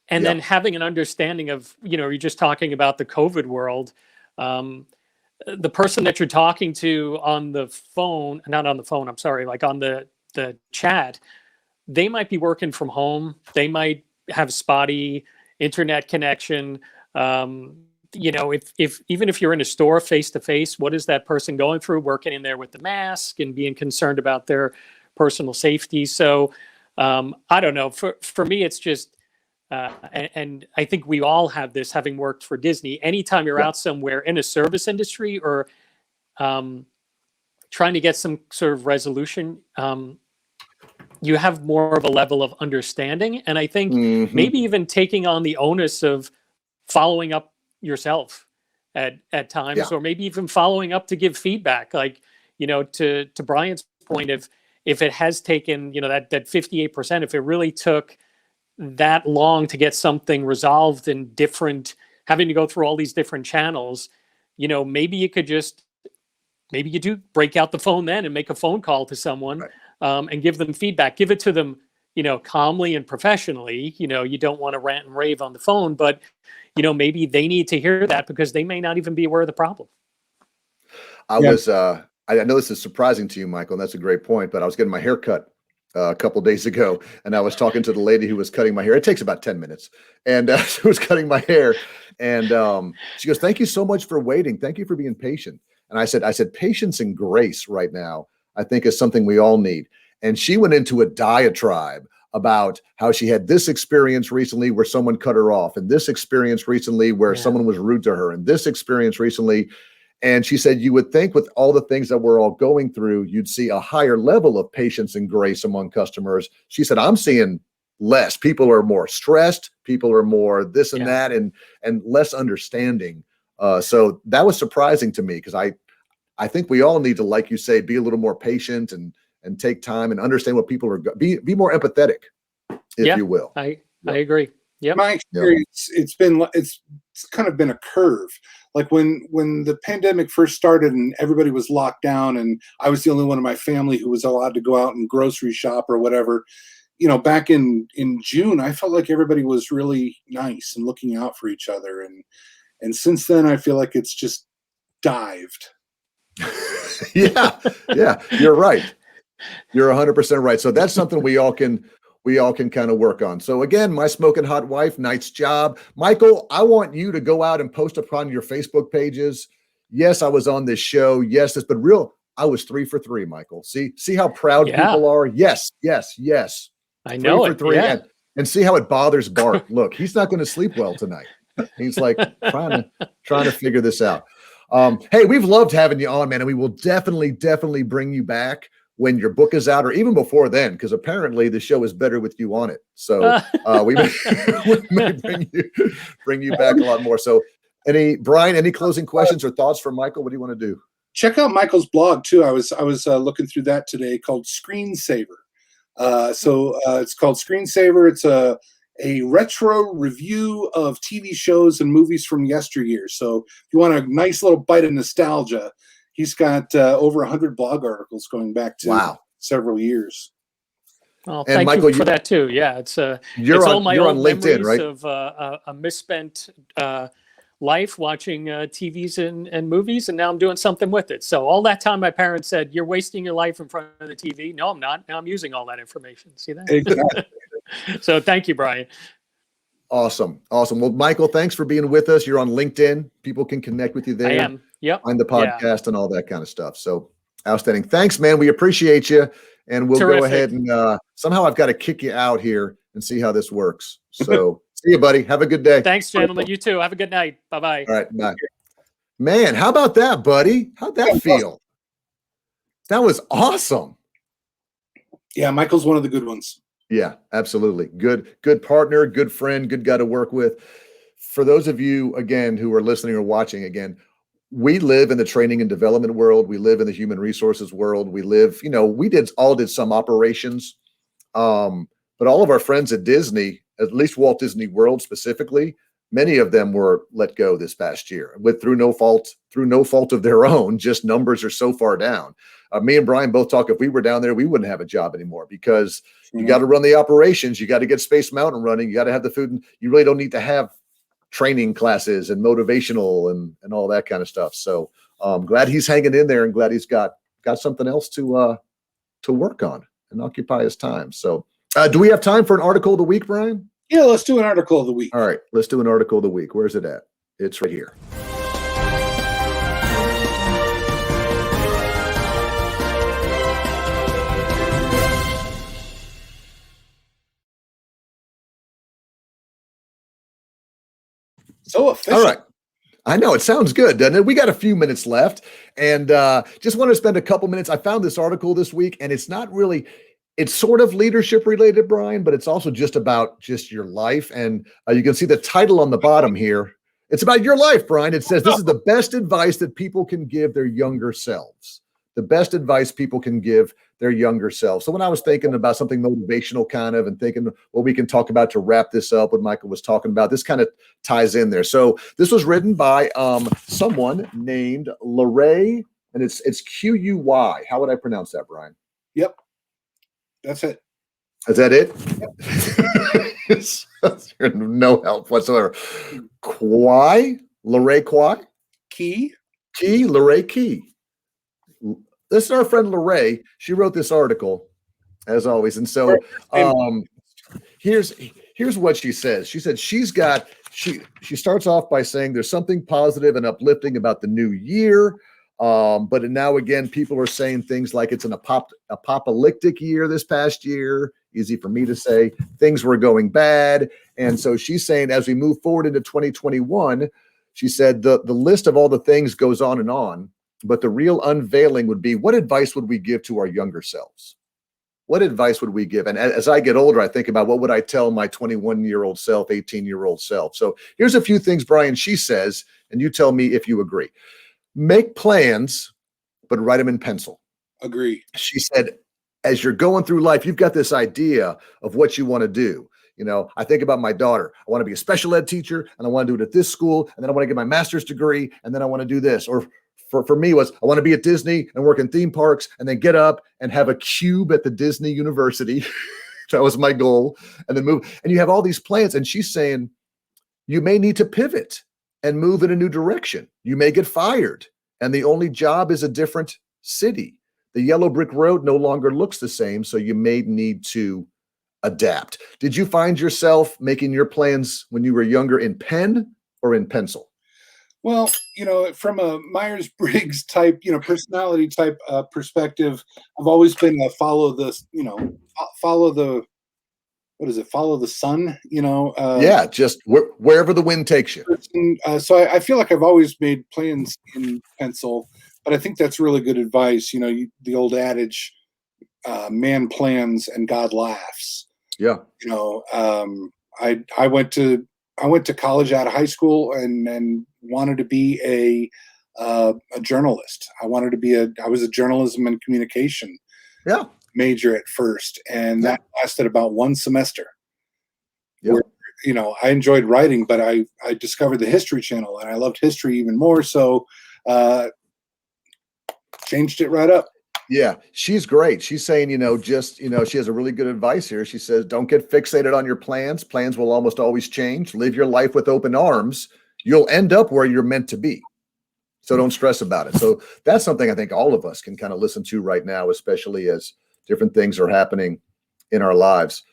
then having an understanding of, you're just talking about the COVID world. The person that you're talking to on the phone, not on the phone, I'm sorry, like on the chat, they might be working from home. They might have spotty internet connection. If even if you're in a store face to face, what is that person going through, working in there with the mask and being concerned about their personal safety? So I don't know. For me, it's just, and I think we all have this, having worked for Disney. Anytime you're out somewhere in a service industry or trying to get some sort of resolution, you have more of a level of understanding. And I think maybe even taking on the onus of following up yourself at times, or maybe even following up to give feedback. Like, to Brian's point, if it has taken, that 58%, if it really took that long to get something resolved in different, having to go through all these different channels, maybe you could maybe you do break out the phone then and make a phone call to someone, Right. And give them feedback, give it to them, calmly and professionally. You don't want to rant and rave on the phone, but, maybe they need to hear that because they may not even be aware of the problem. I know this is surprising to you, Michael, and that's a great point, but I was getting my hair cut a couple of days ago, and I was talking to the lady who was cutting my hair. It takes about 10 minutes. And she was cutting my hair, and she goes, "Thank you so much for waiting. Thank you for being patient." And I said, patience and grace right now, I think, is something we all need. And she went into a diatribe about how she had this experience recently where someone cut her off, and this experience recently where someone was rude to her, and this experience recently. And she said, you would think with all the things that we're all going through, you'd see a higher level of patience and grace among customers. She said, I'm seeing less. People are more stressed. People are more this and that, and less understanding. So that was surprising to me, because I think we all need to, like you say, be a little more patient and take time and understand what people are, be more empathetic, if you will. I agree. Yeah. My experience, it's kind of been a curve. Like when the pandemic first started and everybody was locked down and I was the only one in my family who was allowed to go out and grocery shop or whatever, back in June, I felt like everybody was really nice and looking out for each other. And since then, I feel like it's just dived. Yeah, you're right. You're 100% right. So that's something we all can kind of work on. So again, my smoking hot wife, night's job. Michael, I want you to go out and post upon your Facebook pages. Yes, I was on this show. Yes, I was 3 for 3, Michael. See how proud people are. Yes. I know 3 for 3. Yeah. And see how it bothers Bart. Look, he's not going to sleep well tonight. He's like trying to figure this out. Hey, we've loved having you on, man, and we will definitely bring you back when your book is out, or even before then, because apparently the show is better with you on it. So we may bring you back a lot more. So Brian, any closing questions or thoughts for Michael? What do you want to do? Check out Michael's blog too. I was looking through that today, called Screensaver. So it's called Screensaver. It's a retro review of TV shows and movies from yesteryear. So if you want a nice little bite of nostalgia, he's got over 100 blog articles going back to several years. Well, thank Michael, you for that too. Yeah, it's all my old LinkedIn, right? Of a misspent life watching TVs and movies, and now I'm doing something with it. So all that time, my parents said, "You're wasting your life in front of the TV." No, I'm not. Now I'm using all that information. See that? Exactly. So thank you, Brian. Awesome. Well, Michael, thanks for being with us. You're on LinkedIn. People can connect with you there. I am. Yep. Find the podcast and all that kind of stuff. So outstanding. Thanks, man. We appreciate you. And we'll go ahead and somehow I've got to kick you out here and see how this works. So see you, buddy. Have a good day. Thanks, gentlemen. You too. Have a good night. Bye-bye. All right. Bye. Man, how about that, buddy? How'd that feel? That was awesome. Yeah, Michael's one of the good ones. Yeah, absolutely. Good partner, good friend, good guy to work with. For those of you, again, who are listening or watching, again, we live in the training and development world. We live in the human resources world. We live, we all did some operations. But all of our friends at Disney, at least Walt Disney World specifically, many of them were let go this past year through no fault of their own. Just numbers are so far down. Me and Brian both talk, if we were down there, we wouldn't have a job anymore, because you got to run the operations. You got to get Space Mountain running. You got to have the food. And you really don't need to have training classes and motivational and all that kind of stuff. So I'm glad he's hanging in there, and glad he's got something else to work on and occupy his time. So do we have time for an article of the week, Brian? Yeah, let's do an article of the week. All right, let's do an article of the week. Where's it at? It's right here. So efficient. All right. I know, it sounds good, doesn't it? We got a few minutes left, and just want to spend a couple minutes. I found this article this week, and it's sort of leadership related, Brian, but it's also just about your life. And you can see the title on the bottom here. It's about your life, Brian. It says, this is the best advice that people can give their younger selves. the best advice people can give their younger selves. So when I was thinking about something motivational kind of and thinking what we can talk about to wrap this up, what Michael was talking about, this kind of ties in there. So this was written by someone named LaRae, and it's Q-U-Y. How would I pronounce that, Brian? Yep. That's it. Is that it? No help whatsoever. LaRae Quy? Key. LaRae Quy. This is our friend LaRae. She wrote this article, as always. And so here's what she says. She said she starts off by saying there's something positive and uplifting about the new year. But now again, people are saying things like it's an apocalyptic year this past year. Easy for me to say. Things were going bad. And so she's saying as we move forward into 2021, she said the list of all the things goes on, but the real unveiling would be, what advice would we give to our younger selves? What advice would we give? And as I get older, I think about what would I tell my 21-year-old self, 18-year-old self? So here's a few things, Brian, she says, and you tell me if you agree. Make plans, but write them in pencil. Agree. She said, as you're going through life, you've got this idea of what you want to do. You know, I think about my daughter. I want to be a special ed teacher, and I want to do it at this school, and then I want to get my master's degree, and then I want to do this. Or for me was I want to be at Disney and work in theme parks, and then get up and have a cube at the Disney University. That was my goal. And then move. And you have all these plans. And she's saying, you may need to pivot and move in a new direction. You may get fired. And the only job is a different city. The yellow brick road no longer looks the same. So you may need to adapt. Did you find yourself making your plans when you were younger in pen or in pencil? Well, you know, from a Myers-Briggs type, you know, personality type perspective, I've always been a follow the sun, you know. Yeah, just wherever the wind takes you. So I feel like I've always made plans in pencil, but I think that's really good advice. You know, the old adage, man plans and God laughs. Yeah. You know, I went to college out of high school and wanted to be a journalist. I was a journalism and communication major at first, and that lasted about one semester. Yeah. Where, you know, I enjoyed writing, but I discovered the History Channel, and I loved history even more. So changed it right up. Yeah, she's great. She's saying, she has a really good advice here. She says, don't get fixated on your plans. Plans will almost always change. Live your life with open arms. You'll end up where you're meant to be. So don't stress about it. So that's something I think all of us can kind of listen to right now, especially as different things are happening in our lives.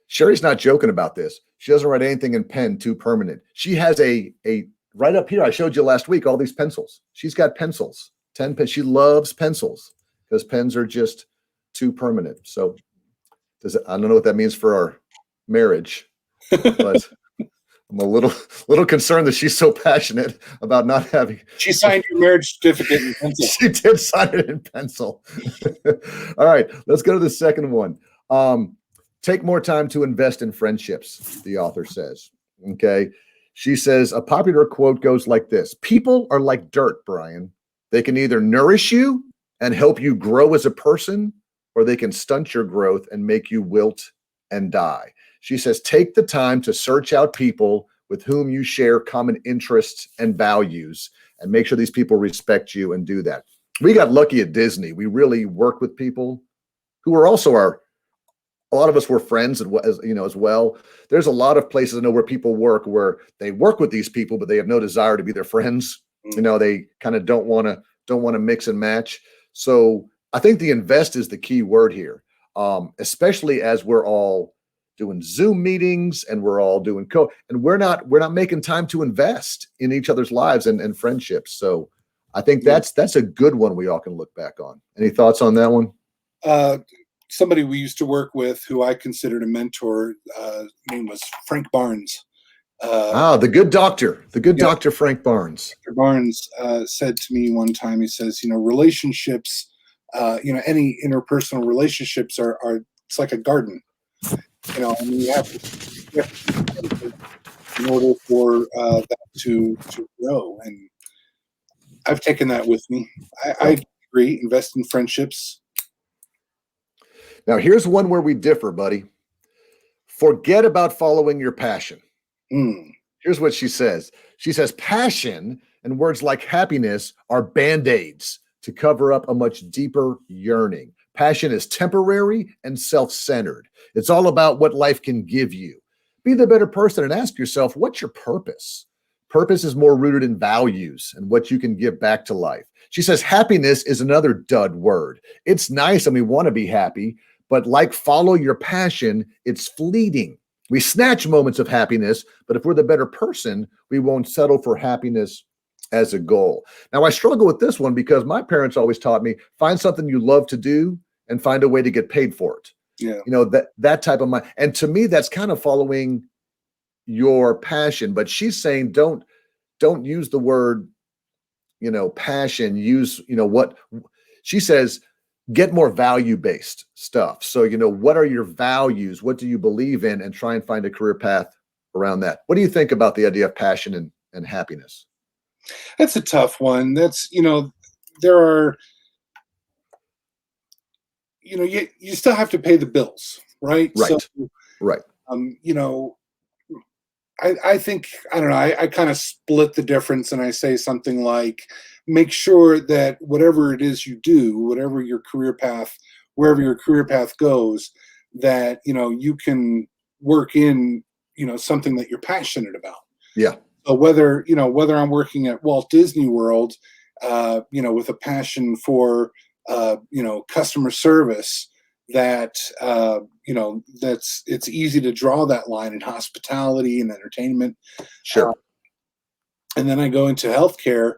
Sherry's not joking about this. She doesn't write anything in pen too permanent. She has a right up here. I showed you last week, all these pencils. She's got pencils, 10 pens. She loves pencils because pens are just too permanent. So I don't know what that means for our marriage, but I'm a little concerned that she's so passionate about not having. She signed your marriage certificate in pencil. She did sign it in pencil. All right, let's go to the second one. Take more time to invest in friendships, the author says. Okay. She says a popular quote goes like this: people are like dirt, Brian. They can either nourish you and help you grow as a person, or they can stunt your growth and make you wilt and die. She says, take the time to search out people with whom you share common interests and values, and make sure these people respect you and do that. We got lucky at Disney. We really worked with people who were also a lot of us were friends as well. There's a lot of places I know where people work where they work with these people, but they have no desire to be their friends. You know, they kind of don't want to mix and match. So I think the invest is the key word here, especially as we're all doing Zoom meetings and we're all doing and we're not making time to invest in each other's lives and friendships. So I think that's a good one we all can look back on. Any thoughts on that one? Somebody we used to work with who I considered a mentor, name was Frank Barnes. The good doctor, Dr. Frank Barnes. Dr. Barnes said to me one time, he says, relationships, any interpersonal relationships are it's like a garden. And you have to in order for that to grow. And I've taken that with me. I agree agree. Invest in friendships. Now, here's one where we differ, buddy. Forget about following your passion. Here's what she says. She says, passion and words like happiness are Band-Aids to cover up a much deeper yearning. Passion is temporary and self-centered. It's all about what life can give you. Be the better person and ask yourself, what's your purpose? Purpose is more rooted in values and what you can give back to life. She says, happiness is another dud word. It's nice and we want to be happy, but like follow your passion, it's fleeting. We snatch moments of happiness, but if we're the better person, we won't settle for happiness as a goal. Now, I struggle with this one because my parents always taught me, find something you love to do and find a way to get paid for it. Yeah. You know, that type of mind. And to me, that's kind of following your passion. But she's saying, don't use the word, passion. Use, what she says, get more value-based stuff. So, what are your values? What do you believe in? And try and find a career path around that. What do you think about the idea of passion and happiness? That's a tough one. That's, there are, you still have to pay the bills, right? Right. So, right. I think, I don't know, I kind of split the difference and I say something like, make sure that whatever it is you do, whatever your career path, wherever your career path goes, that, you can work in, something that you're passionate about. Yeah. So whether I'm working at Walt Disney World, with a passion for, customer service, that, it's easy to draw that line in hospitality and entertainment. Sure. And then I go into healthcare.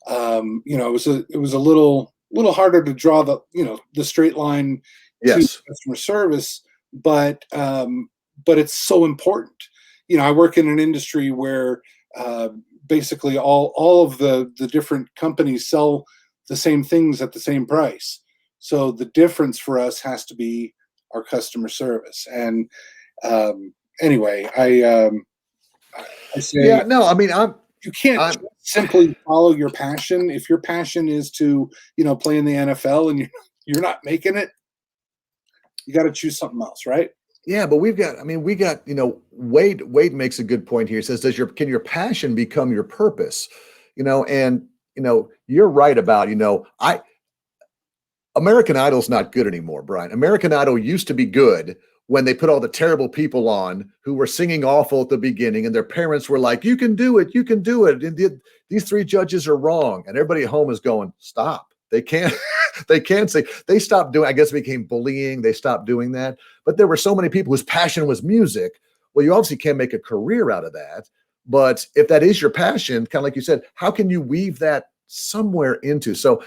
It was a little harder to draw the straight line Yes. to customer service, but it's so important. I work in an industry where basically all of the different companies sell the same things at the same price. So the difference for us has to be our customer service. And anyway, I say, yeah, no, I mean, you can't simply follow your passion. If your passion is to, play in the NFL and you're not making it, you got to choose something else, right? Yeah, but we got, Wade makes a good point here. He says, can your passion become your purpose? You're right about, American Idol's not good anymore, Brian. American Idol used to be good when they put all the terrible people on who were singing awful at the beginning and their parents were like, you can do it, you can do it. And these three judges are wrong. And everybody at home is going, stop. They can't, say, they stopped doing, I guess it became bullying. They stopped doing that. But there were so many people whose passion was music. Well, you obviously can't make a career out of that. But if that is your passion, kind of like you said, how can you weave that somewhere into? So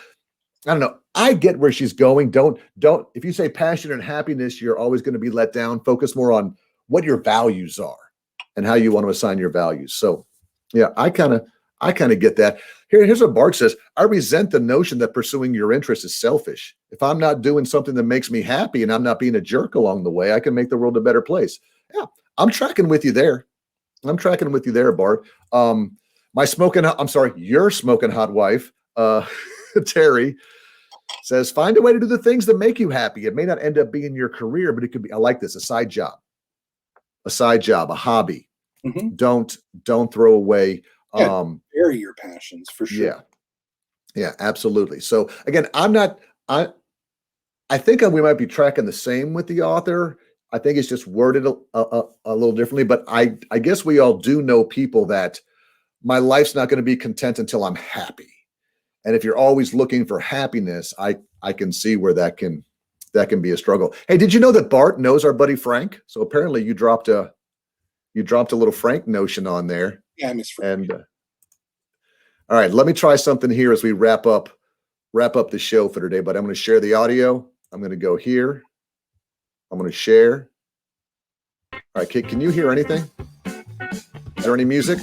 I don't know. I get where she's going. Don't, if you say passion and happiness, you're always going to be let down. Focus more on what your values are and how you want to assign your values. So yeah, I kind of get that. Here's what Bart says. I resent the notion that pursuing your interest is selfish. If I'm not doing something that makes me happy and I'm not being a jerk along the way, I can make the world a better place. Yeah, I'm tracking with you there. Bart. Your smoking hot wife, Terry, says, find a way to do the things that make you happy. It may not end up being your career, but it could be, I like this, a side job, a hobby. Mm-hmm. Don't throw away. Vary your passions for sure. Yeah, absolutely. So again, I think we might be tracking the same with the author. I think it's just worded a little differently, but I guess we all do know people that my life's not going to be content until I'm happy. And if you're always looking for happiness, I can see where that can be a struggle. Hey, did you know that Bart knows our buddy Frank? So apparently you dropped a little Frank notion on there. Yeah, I miss Frank. And all right, let me try something here as we wrap up the show for today. But I'm going to share the audio. I'm going to go here. I'm going to share. All right, can you hear anything? Is there any music?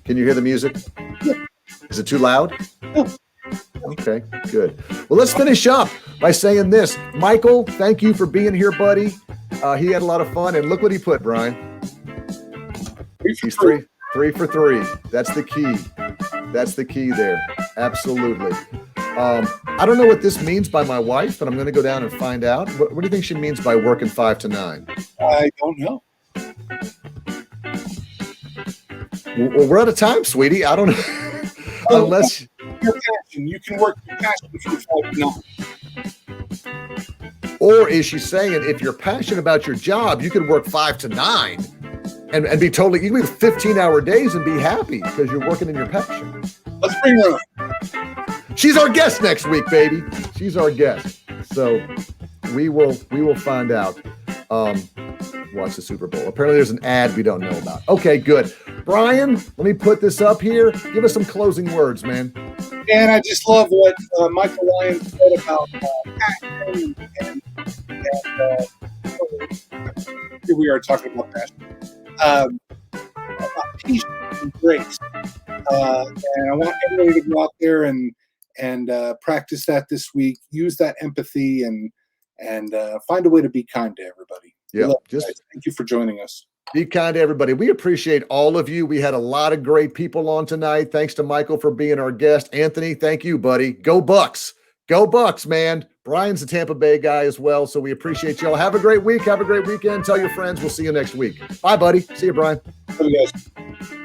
Can you hear the music? Yeah. Is it too loud? No. Okay, good. Well, let's finish up by saying this. Michael, thank you for being here, buddy. He had a lot of fun, and look what he put, Brian. He's three for three. That's the key. That's the key there. Absolutely. I don't know what this means by my wife, but I'm going to go down and find out. What do you think she means by working 5 to 9? I don't know. Well, we're out of time, sweetie. I don't know. Unless your passion, you can work your passion from 5 to 9. Or is she saying if you're passionate about your job, you can work 5 to 9 and be totally, you can be 15-hour days and be happy because you're working in your passion. Let's bring her on. She's our guest next week, baby. She's our guest. So we will find out. Watch the Super Bowl. Apparently there's an ad we don't know about. Okay, good. Brian, let me put this up here. Give us some closing words, man. And I just love what Michael Lyons said about passion and here we are talking about passion. About patience and grace. And I want everybody to go out there and practice that this week. Use that empathy and find a way to be kind to everybody. Yeah, thank you for joining us. Be kind to everybody. We appreciate all of you. We had a lot of great people on tonight. Thanks to Michael for being our guest. Anthony, thank you, buddy. Go Bucks. Go Bucks, man. Brian's a Tampa Bay guy as well, so we appreciate y'all. Have a great week. Have a great weekend. Tell your friends. We'll see you next week. Bye, buddy. See you, Brian. Love you guys.